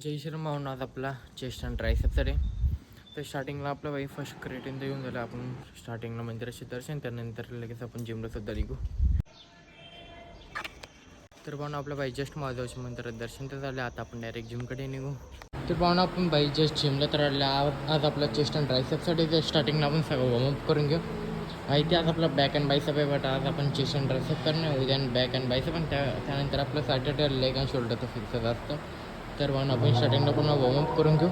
जय श्रीराम भाऊन आज आपला चेस्ट अँड ट्रायसेप्स डे. तर स्टार्टिंगला आपलं बाई फर्स्ट क्रिएटिन तर येऊन झालं. आपण स्टार्टिंगला मंदिराचे दर्शन, त्यानंतर लगेच आपण जिमला सुद्धा निघू. तर पाहून आपलं बाई जस्ट महादेवाच्या मंदिरात दर्शन तर झालं. आता आपण डायरेक्ट जिमकडे निघू. तर पाहून आपण बाई जस्ट जिमला तर आले. आज आपला चेस्ट अँड ट्रायसेप्ससाठी तर स्टार्टिंगला आपण सगळं वॉर्मअप करून घेऊ. माहिती आज आपला बॅक अँड बायसेप आहे, बट आज आपण चेस्ट अँड ट्रायसेप करणार. उद्या बॅक अँड बायसेप, पण त्यानंतर आपलं सॅटर्डे लेग अँड शोल्डर तर फिक्सच असतं. तर पाहून आपण स्टार्टिंगला पुन्हा वॉर्मअप करून घेऊ.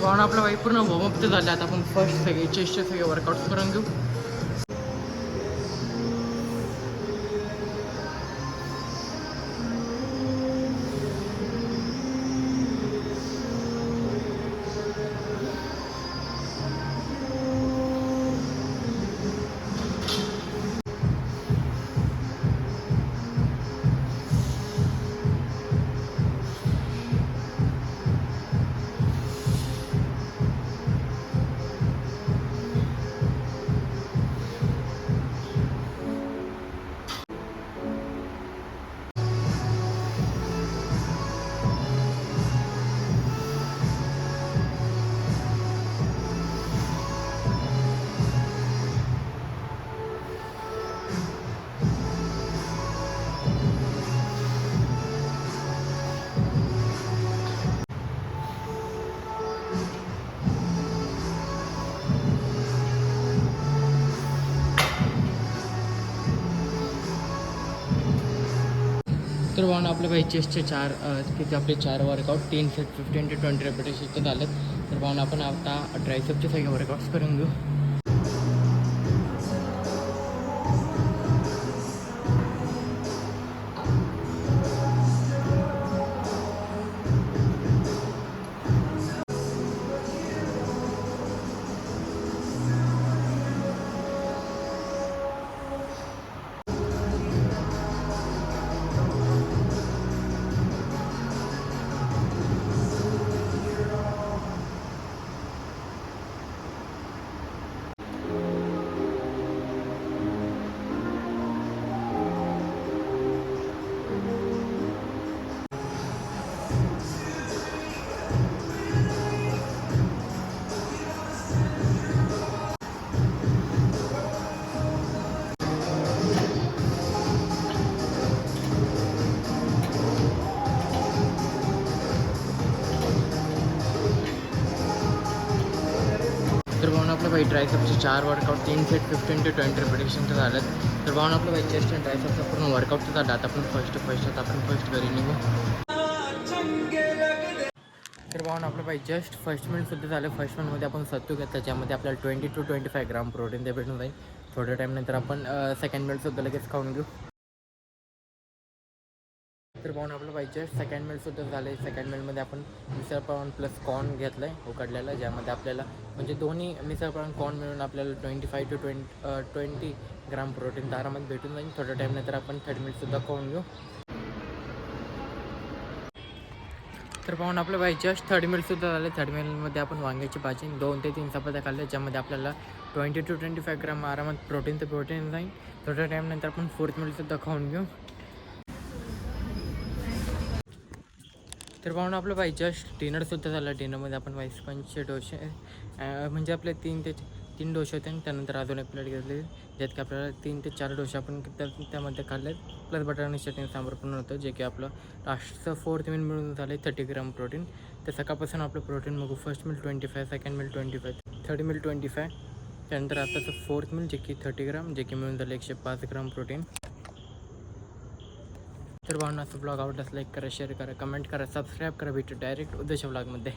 पाहून आपलं बाई पूर्ण वॉर्मअप तर झालं. आता आपण फर्स्ट सगळे चेस्टचे सगळे वर्कआउट्स करून घेऊ. तर पाहून आपल्या बाई चेस्टचे किती आपले 4 वर्कआउट 3 सेट 15 to 20 रेपिटेशनचे झालेत. तर पाहून आपण आता ट्रायसेपचे सगळे वर्कआउट्स करून घेऊ. तर पाहून आपलं बाई ट्रायसेपचे 4 वर्कआउट 3 सेट 15 to 20 रेपिटेशनचे झालेत. तर पाहून आपलं बाई चेस्ट अँड ट्रायसेपचा पूर्ण वर्कआउट झाला. आता आपण फर्स्ट घरी निघू. तर पाहून आपलं बाई जस्ट फर्स्ट मिनिटसुद्धा झालं. फर्स्ट मिनिटमध्ये आपण सत्तू घेतला, ज्यामध्ये आपल्याला 20 to 25 ग्राम प्रोटीन ते भेटून जाईल. थोड्या टाईमनंतर आपण सेकंड मिनिटसुद्धा लगेच खाऊन घेऊ. तर पाहून आपलं बाई जस्ट सेकंड मिनिटसुद्धा झालं. सेकंड मिनिटमध्ये आपण मिसळपाव प्लस कॉर्न घेतलं आहे उकडलेला, ज्यामध्ये आपल्याला म्हणजे दोन्ही मिसळपाव कॉर्न मिळून आपल्याला 25 to 20 ग्राम प्रोटीन तर आरामात भेटून जाईल. थोड्या टाईमनंतर आपण 30 मिनिटसुद्धा खाऊन घेऊ. तर पाहून आपलं बाई जस्ट 30 मिनिटसुद्धा झाले. 30 मिनिटमध्ये आपण वांग्याची भाजी 2 ते 3 चपात्या खाल्ल्या, ज्यामध्ये आपल्याला 20 to 25 ग्राम आरामात प्रोटीन जाईल. थोड्या टाईमनंतर आपण 4th मिनिटसुद्धा खाऊन घेऊ. तर पाहून आपलं बाई जस्ट डिनरसुद्धा झालं. डिनरमध्ये आपण स्पंजचे डोसे म्हणजे आपले 3 डोसे होते, आणि त्यानंतर अजून एक प्लेट घेतली, ज्यात की आपल्याला 3 ते 4 डोसे आपण त्यामध्ये खाल्ले, प्लस बटाटा चटणी सांबार पण होतं, जे की आपलं लास्टचं 4th मील मिळून झालं 30 ग्राम प्रोटीन. तर सकाळपासून आपलं प्रोटीन बघू. First meal 25, second meal 25, third meal 25, त्यानंतर आताचं 4th मिल जे की 30 ग्राम, जे की मिळून झालं 105 ग्राम प्रोटीन. तर भावना असं ब्लॉग आवडल्यास लाईक करा, शेअर करा, कमेंट करा, सबस्क्राईब करा. भेटू डायरेक्ट उद्याच्या ब्लॉगमध्ये.